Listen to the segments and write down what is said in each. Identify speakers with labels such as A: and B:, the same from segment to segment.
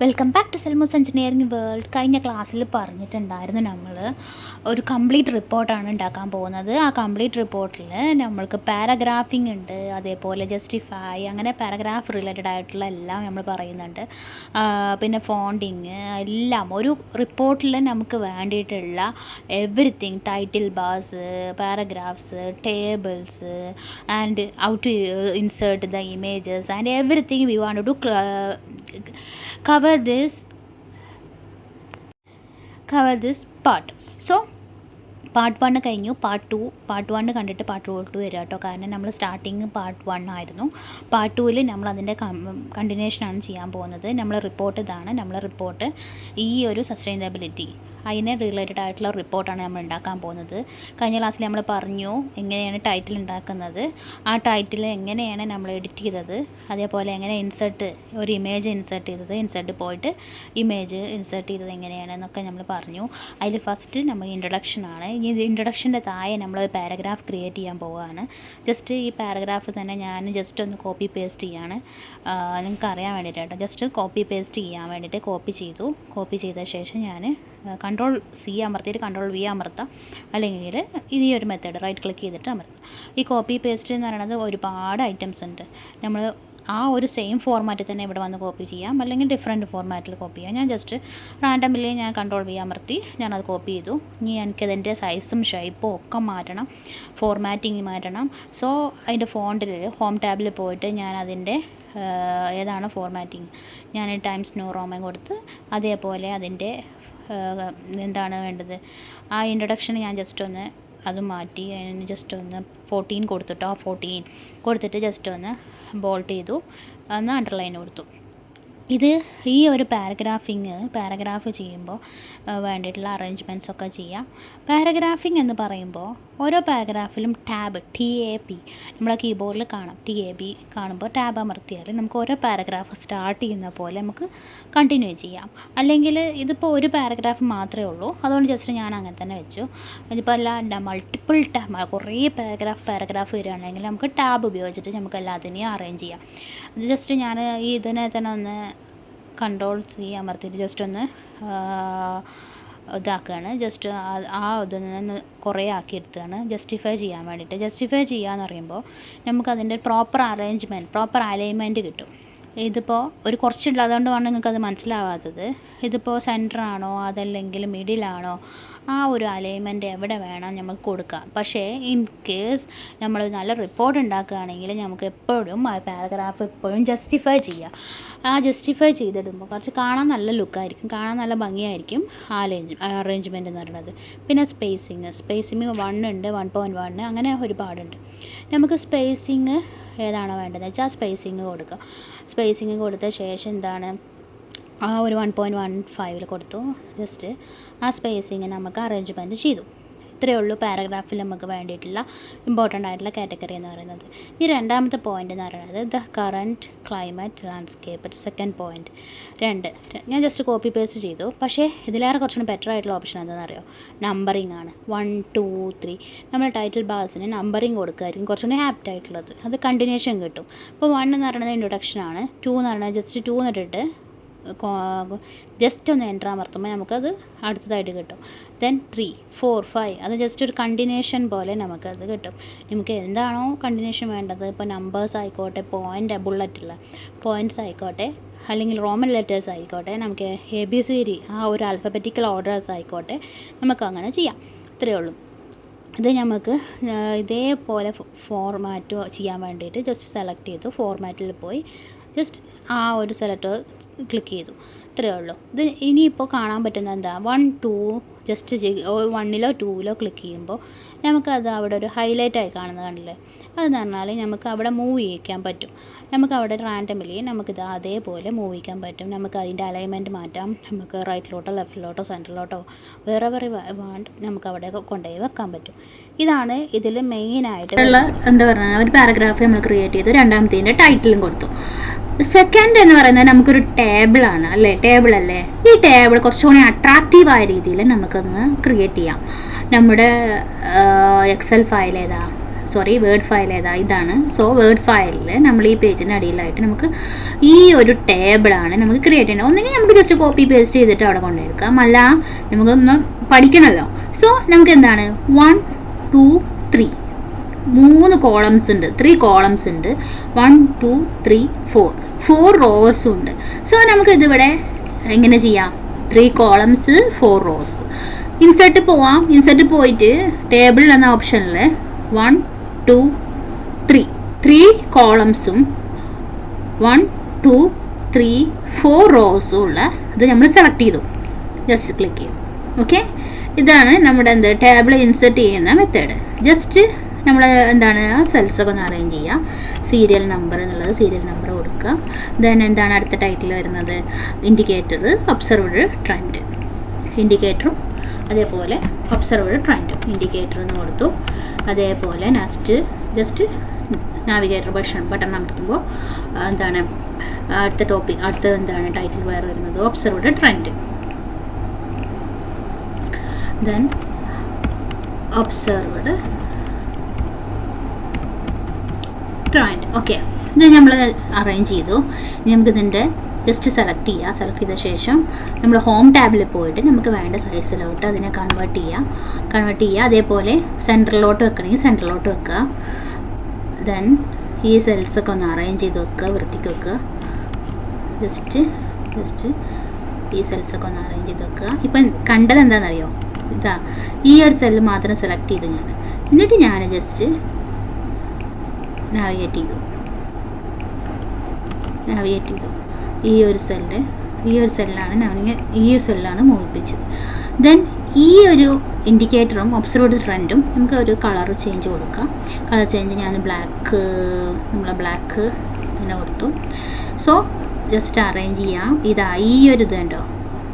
A: Welcome back to Selmo's engineering world. കഴിഞ്ഞ ക്ലാസ്സിൽ പറഞ്ഞിട്ടുണ്ടായിരുന്നു നമ്മൾ ഒരു കംപ്ലീറ്റ് റിപ്പോർട്ടാണ് ഉണ്ടാക്കാൻ പോകുന്നത്. ആ കംപ്ലീറ്റ് റിപ്പോർട്ടിൽ നമ്മൾക്ക് പാരഗ്രാഫിംഗ് ഉണ്ട്, അതേപോലെ ജസ്റ്റിഫൈ, അങ്ങനെ പാരഗ്രാഫ് റിലേറ്റഡ് ആയിട്ടുള്ള എല്ലാം നമ്മൾ പറയുന്നുണ്ട്. പിന്നെ ഫോണ്ടിങ്, എല്ലാം ഒരു റിപ്പോർട്ടിൽ നമുക്ക് വേണ്ടിയിട്ടുള്ള everything, title bars, paragraphs, tables and how to insert the images and everything we want to cover this part. So part 1 കഴിഞ്ഞു. പാർട്ട് 1 കണ്ടിട്ട് പാർട്ട് 2 വരിക കേട്ടോ. കാരണം നമ്മൾ സ്റ്റാർട്ടിങ് പാർട്ട് 1 ആയിരുന്നു. പാർട്ട് 2 നമ്മൾ അതിൻ്റെ കണ്ടിന്യൂഷനാണ് ചെയ്യാൻ പോകുന്നത്. നമ്മളെ റിപ്പോർട്ട് ഇതാണ്. നമ്മളെ റിപ്പോർട്ട് ഈ ഒരു സസ്റ്റൈനബിലിറ്റി അതിനെ റിലേറ്റഡ് ആയിട്ടുള്ള റിപ്പോർട്ടാണ് നമ്മൾ ഉണ്ടാക്കാൻ പോകുന്നത്. കഴിഞ്ഞ ക്ലാസ്സിൽ നമ്മൾ പറഞ്ഞു എങ്ങനെയാണ് ടൈറ്റിൽ ഉണ്ടാക്കുന്നത്, ആ ടൈറ്റിൽ എങ്ങനെയാണ് നമ്മൾ എഡിറ്റ് ചെയ്തത്, അതേപോലെ എങ്ങനെ ഒരു ഇമേജ് ഇൻസേർട്ട് ചെയ്തത്, ഇൻസേർട്ട് പോയിട്ട് ഇമേജ് ഇൻസേർട്ട് ചെയ്തത് എങ്ങനെയാണെന്നൊക്കെ നമ്മൾ പറഞ്ഞു. അതിൽ ഫസ്റ്റ് നമ്മൾ ഇൻട്രൊഡക്ഷനാണ്. ഈ ഇൻട്രൊഡക്ഷൻ്റെ താഴെ നമ്മൾ പാരഗ്രാഫ് ക്രിയേറ്റ് ചെയ്യാൻ പോവുകയാണ്. ജസ്റ്റ് ഈ പാരഗ്രാഫ് തന്നെ ഞാൻ ജസ്റ്റ് ഒന്ന് കോപ്പി പേസ്റ്റ് ചെയ്യാണ്, നിങ്ങൾക്ക് അറിയാൻ വേണ്ടിയിട്ടാണ്. ജസ്റ്റ് കോപ്പി പേസ്റ്റ് ചെയ്യാൻ വേണ്ടിയിട്ട് കോപ്പി ചെയ്ത ശേഷം ഞാൻ Ctrl+C അമർത്തിയിട്ട് Ctrl+V അമർത്താം, അല്ലെങ്കിൽ ഈ ഒരു മെത്തേഡ് റൈറ്റ് ക്ലിക്ക് ചെയ്തിട്ട് അമർത്താം. ഈ കോപ്പി പേസ്റ്റ് എന്ന് പറയുന്നത് ഒരുപാട് ഐറ്റംസ് ഉണ്ട്. നമ്മൾ ആ ഒരു സെയിം ഫോർമാറ്റിൽ തന്നെ ഇവിടെ വന്ന് കോപ്പി ചെയ്യാം, അല്ലെങ്കിൽ ഡിഫറെൻറ്റ് ഫോർമാറ്റിൽ കോപ്പി ചെയ്യാം. ഞാൻ ജസ്റ്റ് റാൻഡമിലി ഞാൻ Ctrl+V അമർത്തി ഞാനത് കോപ്പി ചെയ്തു. ഇനി എനിക്കതിൻ്റെ സൈസും ഷേപ്പും ഒക്കെ മാറ്റണം, ഫോർമാറ്റിങ് മാറ്റണം. സോ അതിൻ്റെ ഫോണ്ടിൽ ഹോം ടാബിൽ പോയിട്ട് ഞാൻ അതിൻ്റെ ഏതാണ് ഫോർമാറ്റിങ്, ഞാൻ ടൈംസ് ന്യൂ റോമൻ കൊടുത്ത്, അതേപോലെ അതിൻ്റെ എന്താണ് വേണ്ടത്, ആ ഇൻട്രൊഡക്ഷൻ ഞാൻ ജസ്റ്റ് ഒന്ന് അത് മാറ്റി അതിന് ജസ്റ്റ് ഒന്ന് 14 കൊടുത്തിട്ടോ, 14 കൊടുത്തിട്ട് ജസ്റ്റ് ഒന്ന് ബോൾട്ട് ചെയ്തു, ഒന്ന് അണ്ടർലൈൻ കൊടുത്തു. ഇത് ഈ ഒരു പാരഗ്രാഫ് ചെയ്യുമ്പോൾ വേണ്ടിയിട്ടുള്ള അറേഞ്ച്മെൻറ്റ്സ് ഒക്കെ ചെയ്യാം. പാരഗ്രാഫിംഗ് എന്ന് പറയുമ്പോൾ ഓരോ പാരഗ്രാഫിലും ടാബ് TAB നമ്മളെ കീബോർഡിൽ കാണാം. TAB കാണുമ്പോൾ ടാബ് അമർത്തിയാൽ നമുക്ക് ഓരോ പാരഗ്രാഫ് സ്റ്റാർട്ട് ചെയ്യുന്ന പോലെ നമുക്ക് കണ്ടിന്യൂ ചെയ്യാം. അല്ലെങ്കിൽ ഇതിപ്പോൾ ഒരു പാരഗ്രാഫ് മാത്രമേ ഉള്ളൂ, അതുകൊണ്ട് ജസ്റ്റ് ഞാൻ അങ്ങനെ തന്നെ വെച്ചു. ഇതിപ്പോൾ അല്ല മൾട്ടിപ്പിൾ ടാബ്, കുറേ പാരഗ്രാഫ് വരികയാണെങ്കിൽ നമുക്ക് ടാബ് ഉപയോഗിച്ചിട്ട് നമുക്ക് എല്ലാത്തിനെയും അറേഞ്ച് ചെയ്യാം. ഇത് ജസ്റ്റ് ഞാൻ ഈ ഇതിനെ തന്നെ ഒന്ന് Ctrl+C അമർത്തിയിട്ട് ജസ്റ്റ് ഒന്ന് ഇതാക്കുകയാണ്. ജസ്റ്റ് ആ ഇതൊന്ന് കുറേ ആക്കിയെടുത്താണ് ജസ്റ്റിഫൈ ചെയ്യാൻ വേണ്ടിയിട്ട്. ജസ്റ്റിഫൈ ചെയ്യാന്ന് പറയുമ്പോൾ നമുക്കതിൻ്റെ പ്രോപ്പർ അലൈൻമെൻറ്റ് കിട്ടും. ഇതിപ്പോൾ ഒരു കുറച്ചുണ്ട്, അതുകൊണ്ടാണ് നിങ്ങൾക്കത് മനസ്സിലാവാത്തത്. ഇതിപ്പോൾ സെൻറ്ററാണോ അതല്ലെങ്കിൽ മിഡിലാണോ, ആ ഒരു അലൈൻമെൻറ്റ് എവിടെ വേണം നമുക്ക് കൊടുക്കാം. പക്ഷേ ഇൻ കേസ് നമ്മൾ നല്ല റിപ്പോർട്ട് ഉണ്ടാക്കുകയാണെങ്കിൽ നമുക്ക് എപ്പോഴും ആ പാരഗ്രാഫ് എപ്പോഴും ജസ്റ്റിഫൈ ചെയ്യാം. ആ ജസ്റ്റിഫൈ ചെയ്തിടുമ്പോൾ കുറച്ച് കാണാൻ നല്ല ലുക്കായിരിക്കും, കാണാൻ നല്ല ഭംഗിയായിരിക്കും അറേഞ്ച്മെൻറ്റ് എന്ന് പറയുന്നത്. പിന്നെ സ്പേസിങ് 1 ഉണ്ട്, 1.1 അങ്ങനെ ഒരുപാടുണ്ട്. നമുക്ക് സ്പേസിങ് ഏതാണോ വേണ്ടതെന്ന് വെച്ചാൽ ആ സ്പേസിങ് കൊടുത്ത ശേഷം എന്താണ് ആ ഒരു 1.15 കൊടുത്തു. ജസ്റ്റ് ആ സ്പേസിങ് നമുക്ക് അറേഞ്ച്മെൻറ്റ് ചെയ്തു. ഇത്രയേ ഉള്ളൂ പാരഗ്രാഫിൽ നമുക്ക് വേണ്ടിയിട്ടുള്ള ഇമ്പോർട്ടൻ്റ് ആയിട്ടുള്ള കാറ്റഗറി എന്ന് പറയുന്നത്. ഈ രണ്ടാമത്തെ പോയിൻ്റ് എന്ന് പറയുന്നത് the current climate landscape. Second point 2 ഞാൻ ജസ്റ്റ് കോപ്പി പേസ്റ്റ് ചെയ്തു. പക്ഷേ ഇതിലേറെ കുറച്ചുകൂടി ബെറ്റർ ആയിട്ടുള്ള ഓപ്ഷൻ എന്താണെന്ന് അറിയോ, നമ്പറിങ് ആണ്. 1, 2, 3 നമ്മൾ ടൈറ്റിൽ ബാർസിന് നമ്പറിങ് കൊടുക്കുമായിരിക്കും കുറച്ചുകൂടി ആപ്റ്റ് ആയിട്ടുള്ളത്. അത് കണ്ടിന്യൂഷൻ കിട്ടും. ഇപ്പോൾ 1 എന്ന് പറയുന്നത് ഇൻട്രൊഡക്ഷനാണ്, 2 എന്ന് പറയുന്നത് ജസ്റ്റ് 2 എന്നിട്ടിട്ട് ജസ്റ്റ് ഒന്ന് എൻ്റർ അമർത്തുമ്പോൾ നമുക്കത് അടുത്തതായിട്ട് കിട്ടും. ദെൻ 3, 4, 5 അത് ജസ്റ്റ് ഒരു കണ്ടിന്യൂഷൻ പോലെ നമുക്കത് കിട്ടും. നമുക്ക് എന്താണോ കണ്ടിന്യൂഷൻ വേണ്ടത്, ഇപ്പോൾ നമ്പേഴ്സ് ആയിക്കോട്ടെ, ബുള്ളറ്റുള്ള പോയിൻറ്റ്സ് ആയിക്കോട്ടെ, അല്ലെങ്കിൽ റോമൻ ലെറ്റേഴ്സ് ആയിക്കോട്ടെ, നമുക്ക് ABCD ആ ഒരു ആൽഫബറ്റിക്കൽ ഓർഡേഴ്സ് ആയിക്കോട്ടെ, നമുക്ക് അങ്ങനെ ചെയ്യാം. ഇത്രയേ ഉള്ളൂ. ഇത് നമുക്ക് ഇതേപോലെ ഫോർമാറ്റ് ചെയ്യാൻ വേണ്ടിയിട്ട് ജസ്റ്റ് സെലക്ട് ചെയ്തു, ഫോർമാറ്റിൽ പോയി ജസ്റ്റ് ആ ഒരു സെലക്ട് ക്ലിക്ക് ചെയ്തു. ഇത്രയേ ഉള്ളൂ. ഇത് ഇനിയിപ്പോൾ കാണാൻ പറ്റുന്നത് എന്താ, 1, 2 ജസ്റ്റ് 1ലോ 2ലോ ക്ലിക്ക് ചെയ്യുമ്പോൾ നമുക്കത് അവിടെ ഒരു ഹൈലൈറ്റായി കാണുന്നത് കണ്ടില്ലേ. അതെന്ന് പറഞ്ഞാൽ നമുക്ക് അവിടെ മൂവ് ചെയ്യിക്കാൻ പറ്റും. നമുക്ക് അവിടെ റാൻഡമിലി നമുക്കിത് അതേപോലെ മൂവ് ചെയ്യിക്കാൻ പറ്റും. നമുക്ക് അതിൻ്റെ അലൈൻമെൻറ്റ് മാറ്റാം. നമുക്ക് റൈറ്റിലോട്ടോ ലെഫ്റ്റിലോട്ടോ സെൻറ്ററിലോട്ടോ വേറെ വാണ്ട് നമുക്ക് അവിടെ കൊണ്ടുപോയി വെക്കാൻ പറ്റും. ഇതാണ് ഇതിൽ മെയിനായിട്ടുള്ള എന്താ പറയുക, ഒരു പാരഗ്രാഫ് നമ്മൾ ക്രിയേറ്റ് ചെയ്തു, രണ്ടാമത്തേൻ്റെ ടൈറ്റിലും കൊടുത്തു. സെക്കൻഡ് എന്ന് പറയുന്നത് നമുക്കൊരു ടേബിളാണ് അല്ലേ, ടേബിളല്ലേ. ഈ ടേബിൾ കുറച്ചുകൂടി അട്രാക്റ്റീവായ രീതിയിൽ നമുക്കൊന്ന് ക്രിയേറ്റ് ചെയ്യാം. നമ്മുടെ എക്സൽ ഫയൽ ഏതാ, വേർഡ് ഫയൽ ഏതാ ഇതാണ്. സോ വേർഡ് ഫയലിൽ നമ്മൾ ഈ പേജിൻ്റെ അടിയിലായിട്ട് നമുക്ക് ഈ ഒരു ടേബിളാണ് നമുക്ക് ക്രിയേറ്റ് ചെയ്യേണ്ടത്. ഒന്നെങ്കിൽ നമുക്ക് ജസ്റ്റ് കോപ്പി പേസ്റ്റ് ചെയ്തിട്ട് അവിടെ കൊണ്ടുവെടുക്കാം, അല്ല നമുക്കൊന്ന് പഠിക്കണമല്ലോ. സോ നമുക്ക് എന്താണ് 1 2 3 3 കോളംസ് ഉണ്ട്, 3 കോളംസ് ഉണ്ട്, 1 2 3 4 റോസും ഉണ്ട്. സോ നമുക്ക് ഇതിവിടെ എങ്ങനെ ചെയ്യാം? 3 കോളംസ് 4 റോസ്. ഇൻസെർട്ട് പോവാം. ഇൻസെർട്ട് പോയിട്ട് ടേബിൾ എന്ന ഓപ്ഷനിൽ 1 2 3 കോളംസും 1 2 3 4 റോസും ഉള്ള ഇത് നമ്മൾ സെലക്ട് ചെയ്തു. ജസ്റ്റ് ക്ലിക്ക് ചെയ്തു. ഓക്കെ, ഇതാണ് നമ്മുടെ ടേബിൾ ഇൻസെർട്ട് ചെയ്യുന്ന മെത്തേഡ്. ജസ്റ്റ് നമ്മൾ എന്താണ് ആ സെൽസൊക്കെ ഒന്ന് അറേഞ്ച് ചെയ്യുക. സീരിയൽ നമ്പർ എന്നുള്ളത് സീരിയൽ നമ്പർ കൊടുക്കുക. ദെൻ എന്താണ് അടുത്ത ടൈറ്റിൽ വരുന്നത്? Indicator, observed trend. ഇൻഡിക്കേറ്ററും അതേപോലെ ഒബ്സർവ്ഡ് ട്രെൻഡും ഇൻഡിക്കേറ്റർ എന്ന് കൊടുത്തു. അതേപോലെ നെക്സ്റ്റ് ജസ്റ്റ് നാവിഗേറ്റർ ബട്ടൺ അമർത്തുമ്പോൾ എന്താണ് അടുത്ത ടോപ്പിക്, അടുത്ത എന്താണ് ടൈറ്റിൽ വേറെ വരുന്നത്? Observed trend. Then observed trend. Okay, ഇത് നമ്മൾ അറേഞ്ച് ചെയ്തു. ഇനി നമുക്കിതിൻ്റെ ജസ്റ്റ് സെലക്ട് ചെയ്യുക. സെലക്ട് ചെയ്ത ശേഷം നമ്മൾ ഹോം ടാബിൽ പോയിട്ട് നമുക്ക് വേണ്ട സൈസിലോട്ട് അതിനെ കൺവേർട്ട് ചെയ്യുക. അതേപോലെ സെൻറ്ററിലോട്ട് വെക്കണമെങ്കിൽ സെൻറ്ററിലോട്ട് വെക്കുക. ദെൻ ഈ സെൽസൊക്കെ ഒന്ന് അറേഞ്ച് ചെയ്ത് വെക്കുക, വൃത്തിക്ക് വെക്കുക. ജസ്റ്റ് ഈ സെൽസൊക്കെ ഒന്ന് അറേഞ്ച് ചെയ്ത് വെക്കുക. ഇപ്പം കണ്ടത് എന്താണെന്നറിയോ? ഇതാ ഈ ഒരു സെല്ല് മാത്രം സെലക്ട് ചെയ്ത് എന്നിട്ട് ഞാൻ ജസ്റ്റ് നാവിഗേറ്റ് ചെയ്തു. ഈ ഒരു സെല്ലാണ് മോഹിപ്പിച്ചത്. ദെൻ ഈ ഒരു ഇൻഡിക്കേറ്ററും ഒബ്സർവ്ഡ് ട്രെൻഡും നമുക്ക് ഒരു കളർ ചേഞ്ച് കൊടുക്കാം. കളർ ചേഞ്ച് ഞാൻ ബ്ലാക്ക് തന്നെ കൊടുത്തു. സോ ജസ്റ്റ് അറേഞ്ച് ചെയ്യാം. ഇതാ ഈ ഒരു ഇത് കണ്ടോ,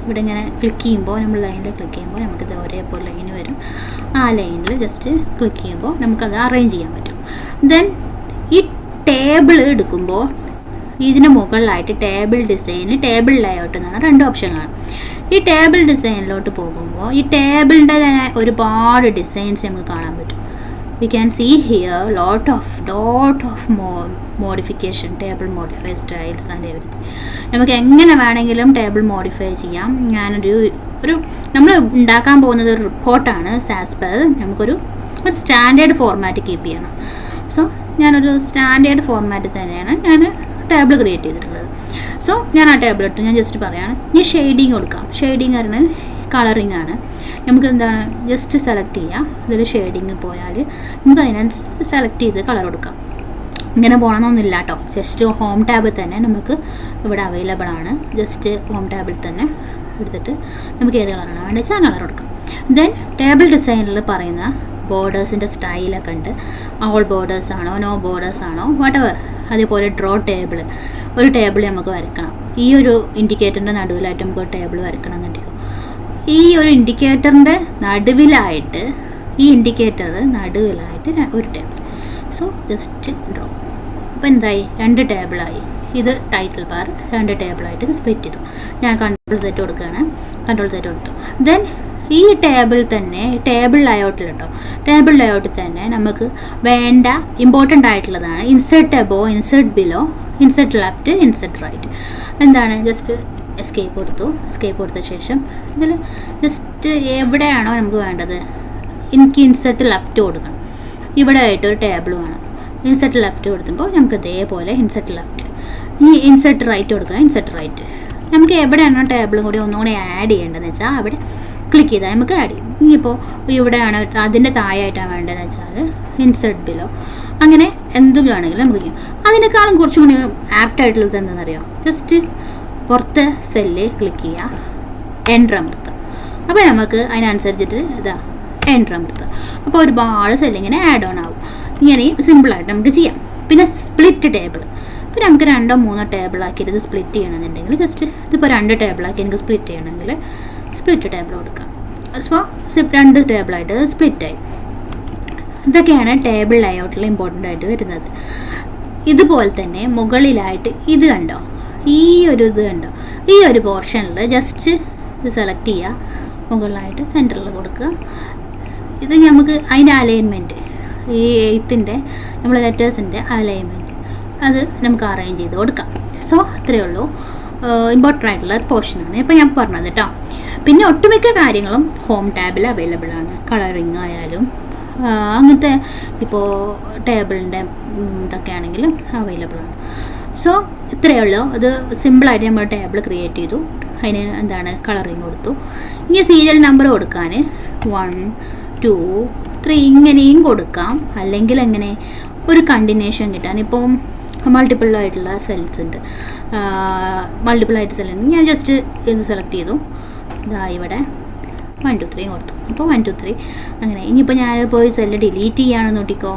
A: ഇവിടെ ഇങ്ങനെ ക്ലിക്ക് ചെയ്യുമ്പോൾ നമ്മൾ ലൈനിൽ ക്ലിക്ക് ചെയ്യുമ്പോൾ നമുക്കിത് ഒരേപോലെ ലൈന് വരും. ആ ലൈനിൽ ജസ്റ്റ് ക്ലിക്ക് ചെയ്യുമ്പോൾ നമുക്കത് അറേഞ്ച് ചെയ്യാൻ പറ്റും. ദെൻ ഈ ടേബിൾ എടുക്കുമ്പോൾ ഇതിന് മുകളിലായിട്ട് ടേബിൾ ഡിസൈൻ, ടേബിൾ ലേഔട്ട് എന്നാണ് 2 ഓപ്ഷൻ കാണും. ഈ ടേബിൾ ഡിസൈനിലോട്ട് പോകുമ്പോൾ ഈ ടേബിളിൻ്റെ ഒരുപാട് ഡിസൈൻസ് നമുക്ക് കാണാൻ പറ്റും. We can see here lot of modification, table modify styles and everything. നമുക്ക് എങ്ങനെ വേണമെങ്കിലും ടേബിൾ മോഡിഫൈ ചെയ്യാം. നമ്മൾ ഉണ്ടാക്കാൻ പോകുന്നത് ഒരു റിപ്പോർട്ടാണ്. സാസ്പർ നമുക്കൊരു സ്റ്റാൻഡേർഡ് ഫോർമാറ്റ് കീപ്പ് ചെയ്യണം. സോ ഞാനൊരു സ്റ്റാൻഡേർഡ് ഫോർമാറ്റ് തന്നെയാണ് ഞാൻ ടേബിൾ ക്രിയേറ്റ് ചെയ്തിട്ടുള്ളത്. സോ ഞാൻ ആ ടേബിൾ ഇട്ടു. ഞാൻ ജസ്റ്റ് പറയുകയാണ്, ഇനി ഷെയ്ഡിങ് കൊടുക്കാം. ഷെയ്ഡിങ് പറഞ്ഞാൽ കളറിങ് ആണ്. നമുക്ക് എന്താണ് ജസ്റ്റ് സെലക്ട് ചെയ്യുക. ഇതിൽ ഷെയ്ഡിങ് പോയാൽ നമുക്ക് അതിനനുസരിച്ച് സെലക്ട് ചെയ്ത് കളർ കൊടുക്കാം. ഇങ്ങനെ പോകണമെന്നൊന്നുമില്ല കേട്ടോ. ജസ്റ്റ് ഹോം ടാബിൽ തന്നെ നമുക്ക് ഇവിടെ അവൈലബിൾ ആണ്. ജസ്റ്റ് ഹോം ടാബിൽ തന്നെ എടുത്തിട്ട് നമുക്ക് ഏത് കളറാണ് വേണ്ടത് വെച്ചാൽ ആ കളർ കൊടുക്കാം. ദെൻ ടേബിൾ ഡിസൈനിൽ പറയുന്ന ബോർഡേഴ്സിൻ്റെ സ്റ്റൈലൊക്കെ ഉണ്ട്. ഓൾ ബോർഡേഴ്സ് ആണോ, നോ ബോർഡേഴ്സ് ആണോ, വാട്ടെവർ. അതേപോലെ ഡ്രോ ടേബിൾ, ഒരു ടേബിൾ നമുക്ക് വരക്കണം. ഈ ഒരു ഇൻഡിക്കേറ്ററിൻ്റെ നടുവിലായിട്ട് നമുക്ക് ഒരു ടേബിൾ വരക്കണം എന്നുണ്ടെങ്കിൽ ഈ ഒരു ഇൻഡിക്കേറ്ററിൻ്റെ നടുവിലായിട്ട് ഒരു ടേബിൾ. So just draw. അപ്പോൾ എന്തായി? 2 ടേബിളായി. ഇത് ടൈറ്റിൽ ബാർ 2 ടേബിളായിട്ട് ഇത് സ്പ്ലിറ്റ് ചെയ്തു. ഞാൻ കൺട്രോൾ സെറ്റ് കൊടുത്തു. ദെൻ ഈ ടേബിൾ തന്നെ ടേബിൾ ലേഔട്ടിൽ തന്നെ നമുക്ക് വേണ്ട ഇമ്പോർട്ടൻ്റ് ആയിട്ടുള്ളതാണ് insert above, insert below, insert left, insert right. എന്താണ്? ജസ്റ്റ് എസ്കേപ്പ് കൊടുത്ത ശേഷം ഇതിൽ ജസ്റ്റ് എവിടെയാണോ നമുക്ക് വേണ്ടത്, എനിക്ക് ഇൻസെർട്ട് ലെഫ്റ്റ് കൊടുക്കണം. ഇവിടെ ആയിട്ടൊരു ടേബിൾ വേണം. ഇൻസെർട്ട് ലെഫ്റ്റ് കൊടുക്കുമ്പോൾ നമുക്ക് ഇതേപോലെ ഇൻസെർട്ട് ലെഫ്റ്റ്. ഈ ഇൻസെർട്ട് റൈറ്റ് കൊടുക്കുക. ഇൻസെർട്ട് റൈറ്റ് നമുക്ക് എവിടെയാണോ ടേബിളും കൂടി ഒന്നുകൂടി ആഡ് ചെയ്യേണ്ടതെന്ന് വെച്ചാൽ അവിടെ ക്ലിക്ക് ചെയ്താൽ നമുക്ക് ആഡ് ചെയ്യും. ഇനിയിപ്പോൾ ഇവിടെയാണ് അതിൻ്റെ താഴെയായിട്ടാണ് വേണ്ടതെന്ന് വെച്ചാൽ ഇൻസെർട്ട് ബിലോ, അങ്ങനെ എന്തും വേണമെങ്കിലും നമുക്ക് ചെയ്യും. അതിനേക്കാളും കുറച്ചും കൂടി ആപ്റ്റായിട്ടുള്ളത് എന്താണെന്നറിയാം? ജസ്റ്റ് പുറത്തെ സെല്ല് ക്ലിക്ക് ചെയ്യുക, എൻ്റർ അമർത്തുക. അപ്പോൾ നമുക്ക് അതിനനുസരിച്ചിട്ട് എൻ്റർ അമർത്തുക. അപ്പോൾ ഒരുപാട് സെല്ലിങ്ങനെ ആഡ് ഓൺ ആവും. ഇങ്ങനെയും സിമ്പിളായിട്ട് നമുക്ക് ചെയ്യാം. പിന്നെ സ്പ്ലിറ്റ് ടേബിൾ. ഇപ്പോൾ നമുക്ക് 2 or 3 ടേബിളാക്കിയിട്ട് ഇത് സ്പ്ലിറ്റ് ചെയ്യണമെന്നുണ്ടെങ്കിൽ ജസ്റ്റ് ഇതിപ്പോൾ 2 ടേബിളാക്കി എനിക്ക് സ്പ്ലിറ്റ് ചെയ്യണമെങ്കിൽ സ്പ്ലിറ്റ് ടേബിൾ കൊടുക്കാം. അപ്പോൾ 2 ടേബിളായിട്ട് സ്പ്ലിറ്റായി. ഇതൊക്കെയാണ് ടേബിൾ ലേഔട്ടിൽ ഇമ്പോർട്ടൻ്റ് ആയിട്ട് വരുന്നത്. ഇതുപോലെ തന്നെ മുകളിലായിട്ട് ഇത് കണ്ടോ, ഈ ഒരു പോർഷനിൽ ജസ്റ്റ് ഇത് സെലക്ട് ചെയ്യുക, മുകളിലായിട്ട് സെൻറ്ററിൽ കൊടുക്കുക. ഇത് നമുക്ക് അതിൻ്റെ അലൈൻമെൻറ്റ് ഈ എഴുത്തിൻ്റെ നമ്മുടെ ലെറ്റേഴ്സിൻ്റെ അലൈൻമെൻറ്റ് അത് നമുക്ക് അറേഞ്ച് ചെയ്ത് കൊടുക്കാം. സോ അത്രയേ ഉള്ളൂ, ഇമ്പോർട്ടൻ്റ് ആയിട്ടുള്ള പോർഷനാണ് ഇപ്പോൾ ഞാൻ പറഞ്ഞത് കേട്ടോ. പിന്നെ ഒട്ടുമിക്ക കാര്യങ്ങളും ഹോം ടാബിൽ അവൈലബിൾ ആണ്. കളറിങ് ആയാലും അങ്ങനത്തെ ഇപ്പോൾ ടേബിളിൻ്റെ ഇതൊക്കെ ആണെങ്കിലും അവൈലബിൾ ആണ്. സോ ഇത്രയേ ഉള്ളൂ. അത് സിമ്പിളായിട്ട് നമ്മൾ ടേബിൾ ക്രിയേറ്റ് ചെയ്തു, അതിന് എന്താണ് കളറിങ് കൊടുത്തു. ഇനി സീരിയൽ നമ്പർ കൊടുക്കാൻ 1 2 3 ഇങ്ങനെയും കൊടുക്കാം. അല്ലെങ്കിൽ എങ്ങനെ ഒരു കണ്ടിന്യൂഷൻ കിട്ടാൻ, ഇപ്പോൾ മൾട്ടിപ്പിൾ ആയിട്ടുള്ള സെൽസ് ഉണ്ട്, മൾട്ടിപ്പിൾ ആയിട്ട് സെൽ ഉണ്ട്. ഞാൻ ജസ്റ്റ് ഇത് സെലക്ട് ചെയ്തു, ഇതാ ഇവിടെ 1 2 3 കൊടുത്തു. അപ്പോൾ 1 2 3 അങ്ങനെ. ഇനിയിപ്പോൾ ഞാൻ പോയി സെല്ല് ഡിലീറ്റ് ചെയ്യുകയാണെന്ന് നോക്കിക്കോ,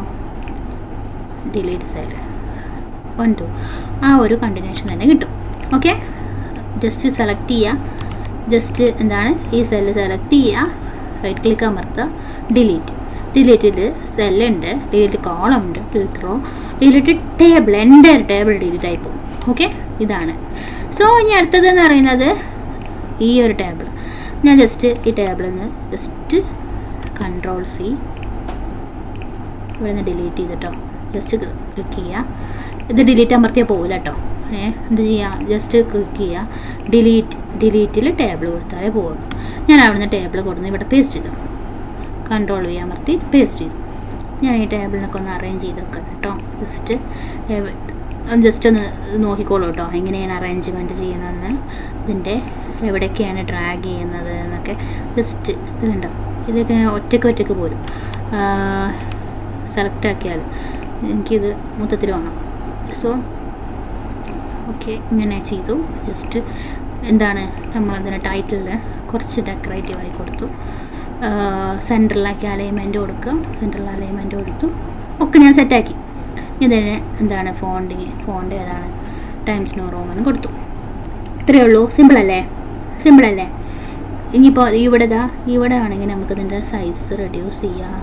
A: ഡിലീറ്റ് സെല്ല് 1 2 ആ ഒരു കണ്ടിന്യൂഷൻ തന്നെ കിട്ടും. ഓക്കെ, ജസ്റ്റ് സെലക്ട് ചെയ്യുക, ജസ്റ്റ് എന്താണ് ഈ സെല്ല് സെലക്ട് ചെയ്യുക, റൈറ്റ് ക്ലിക്ക് അമർത്തുക, ഡിലീറ്റിൽ സെല്ലുണ്ട്, ഡിലീറ്റ് കോളം ഉണ്ട്, ഡിലീറ്റ് റോ, ഡിലീറ്റ് ടേബിൾ, എൻ്റെ ടേബിൾ ഡിലീറ്റ് ആയി പോകും. ഓക്കെ, ഇതാണ്. സോ ഇനി അടുത്തതെന്ന് പറയുന്നത് ഈ ഒരു ടേബിൾ. ഞാൻ ജസ്റ്റ് ഈ ടേബിളിൽ നിന്ന് ജസ്റ്റ് Ctrl+C ഇവിടെ നിന്ന് ഡിലീറ്റ് ചെയ്തിട്ടോ, ജസ്റ്റ് ക്ലിക്ക് ചെയ്യുക. ഇത് ഡിലീറ്റ് അമർത്തിയാൽ പോകില്ല കേട്ടോ. എന്ത് ചെയ്യുക, ജസ്റ്റ് ക്ലിക്ക് ചെയ്യുക, ഡിലീറ്റിൽ ടേബിൾ കൊടുത്താലേ പോകുള്ളൂ. ഞാൻ അവിടുന്ന് ടേബിൾ കൊടുന്ന് ഇവിടെ പേസ്റ്റ് ചെയ്തു, Ctrl+V അമർത്തി പേസ്റ്റ് ചെയ്തു. ഞാൻ ഈ ടേബിളിനൊക്കെ ഒന്ന് അറേഞ്ച് ചെയ്ത് വെക്കാം കേട്ടോ. ജസ്റ്റ് ഒന്ന് നോക്കിക്കോളൂ കേട്ടോ, എങ്ങനെയാണ് അറേഞ്ച്മെൻറ്റ് ചെയ്യുന്നതെന്ന്, ഇതിൻ്റെ എവിടേക്കാണ് ഡ്രാഗ് ചെയ്യുന്നത് എന്നൊക്കെ. ജസ്റ്റ് ഇത് കണ്ടോ, ഇതൊക്കെ ഒറ്റയ്ക്ക് പോരും. സെലക്ട് ആക്കിയാൽ എനിക്കിത് മൊത്തത്തിൽ വേണം. സോ ഓക്കെ, ഇങ്ങനെ ചെയ്തു. ജസ്റ്റ് എന്താണ് നമ്മളതിന് ടൈറ്റിലിൽ കുറച്ച് ഡെക്കറേറ്റീവായി കൊടുത്തു. സെൻട്രലാക്കി അലൈൻമെൻറ്റ് കൊടുത്തു. ഒക്കെ ഞാൻ സെറ്റാക്കി. ഇതിന് എന്താണ് ഫോണ്ട് ഏതാണ്, ടൈംസ് ന്യൂ റോമൻ കൊടുത്തു. ഇത്രയേ ഉള്ളൂ. സിമ്പിളല്ലേ? ഇനിയിപ്പോൾ ഇവിടെ ആണെങ്കിൽ നമുക്കിതിൻ്റെ സൈസ് റെഡ്യൂസ് ചെയ്യുക,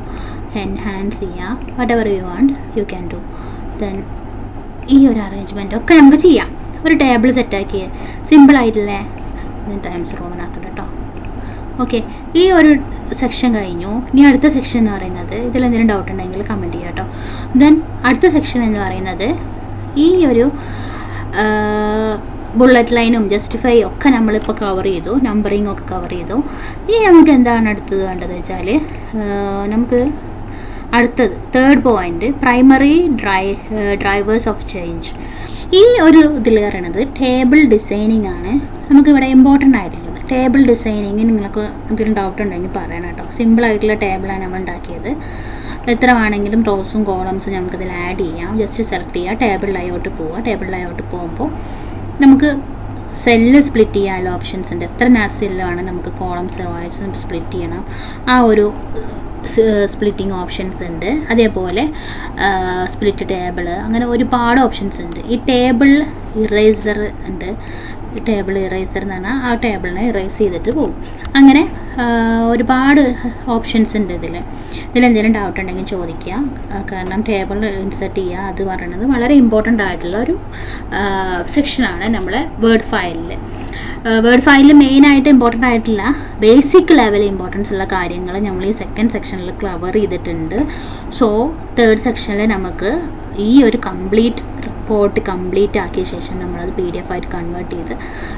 A: എൻഹാൻസ് ചെയ്യുക, whatever you want you can do. Then ഈ ഒരു അറേഞ്ച്മെൻ്റ് ഒക്കെ നമുക്ക് ചെയ്യാം. ഒരു ടേബിൾ സെറ്റാക്കി സിമ്പിളായിട്ടില്ലേ, ടൈംസ് റോമൻ ആക്കട്ടെ കേട്ടോ. ഓക്കെ, ഈ ഒരു സെക്ഷൻ കഴിഞ്ഞു. ഇനി അടുത്ത സെക്ഷൻ എന്ന് പറയുന്നത്, ഇതിലെന്തെങ്കിലും ഡൗട്ട് ഉണ്ടെങ്കിൽ കമൻറ്റ് ചെയ്യാം കേട്ടോ. ദെൻ അടുത്ത സെക്ഷൻ എന്ന് പറയുന്നത് ഈ ഒരു ബുള്ളറ്റ് ലൈനും ജസ്റ്റിഫൈ ഒക്കെ നമ്മളിപ്പോൾ കവർ ചെയ്തു, നമ്പറിങ് ഒക്കെ കവർ ചെയ്തു. ഇനി നമുക്ക് എന്താണ് അടുത്തത് വേണ്ടത് വെച്ചാൽ, നമുക്ക് അടുത്തത് third point, primary drivers of change. ഈ ഒരു ഇതിൽ പറയണത് ടേബിൾ ഡിസൈനിങ് ആണ് നമുക്കിവിടെ ഇമ്പോർട്ടൻ്റ് ആയിട്ടുള്ളത്. ടേബിൾ ഡിസൈനിങ് നിങ്ങൾക്ക് എന്തെങ്കിലും ഡൗട്ട് ഉണ്ടെങ്കിൽ പറയണം കേട്ടോ. സിമ്പിളായിട്ടുള്ള ടേബിളാണ് നമ്മൾ ഉണ്ടാക്കിയത്. എത്ര വേണമെങ്കിലും റോസും കോളംസും നമുക്കിതിൽ ആഡ് ചെയ്യാം. ജസ്റ്റ് സെലക്ട് ചെയ്യുക, ടേബിൾ ലേഔട്ട് പോവുക. ടേബിൾ ലേഔട്ട് പോകുമ്പോൾ നമുക്ക് സെല്ല് സ്പ്ലിറ്റ് ചെയ്യാനുള്ള ഓപ്ഷൻസ് ഉണ്ട്. എത്ര സെല്ലാണ് നമുക്ക് കോളംസ് റോയ്സും സ്പ്ലിറ്റ് ചെയ്യണം, ആ ഒരു സ്പ്ലിറ്റിംഗ് ഓപ്ഷൻസ് ഉണ്ട്. അതേപോലെ സ്പ്ലിറ്റ് ടേബിൾ, അങ്ങനെ ഒരുപാട് ഓപ്ഷൻസ് ഉണ്ട്. ഈ ടേബിൾ ഇറേസർ ഉണ്ട്. ടേബിൾ ഇറേസർ എന്ന് പറഞ്ഞാൽ ആ ടേബിളിനെ ഇറേസ് ചെയ്തിട്ട് പോകും. അങ്ങനെ ഒരുപാട് ഓപ്ഷൻസ് ഉണ്ട് ഇതിലെന്തെങ്കിലും ഡൗട്ട് ഉണ്ടെങ്കിൽ ചോദിക്കുക. കാരണം ടേബിൾ ഇൻസെർട്ട് ചെയ്യുക അത് പറയുന്നത് വളരെ ഇമ്പോർട്ടൻ്റ് ആയിട്ടുള്ള ഒരു സെക്ഷനാണ് നമ്മളെ വേർഡ് ഫയലിൽ മെയിനായിട്ട് ഇമ്പോർട്ടൻ്റ് ആയിട്ടുള്ള ബേസിക് ലെവൽ ഇമ്പോർട്ടൻസ് ഉള്ള കാര്യങ്ങൾ നമ്മൾ ഈ സെക്കൻഡ് സെക്ഷനിൽ കവർ ചെയ്തിട്ടുണ്ട്. സോ തേർഡ് സെക്ഷനിൽ നമുക്ക് ഈ ഒരു റിപ്പോർട്ട് കംപ്ലീറ്റ് ആക്കിയ ശേഷം നമ്മളത് PDF ആയിട്ട് കൺവേർട്ട് ചെയ്ത്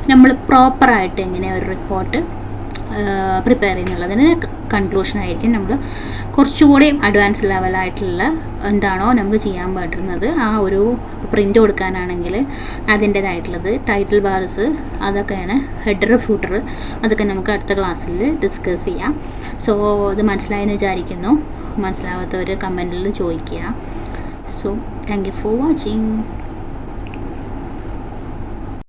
A: നമ്മൾ പ്രോപ്പറായിട്ട് എങ്ങനെ ഒരു റിപ്പോർട്ട് പ്രിപ്പയർ ചെയ്യുന്നുള്ളതിന് കൺക്ലൂഷനായിരിക്കും നമ്മൾ കുറച്ചുകൂടി അഡ്വാൻസ് ലെവലായിട്ടുള്ള എന്താണോ നമുക്ക് ചെയ്യാൻ പറ്റുന്നത് ആ ഒരു പ്രിൻ്റ് കൊടുക്കാനാണെങ്കിൽ അതിൻ്റേതായിട്ടുള്ളത് ടൈറ്റിൽ ബാർസ് അതൊക്കെയാണ്, ഹെഡർ ഫൂട്ടർ അതൊക്കെ നമുക്ക് അടുത്ത ക്ലാസ്സിൽ ഡിസ്കസ് ചെയ്യാം. സോ ഇത് മനസ്സിലായെന്ന് വിചാരിക്കുന്നു. മനസ്സിലാവാത്തവർ കമൻറ്റിൽ ചോദിക്കുക. So thank you for watching.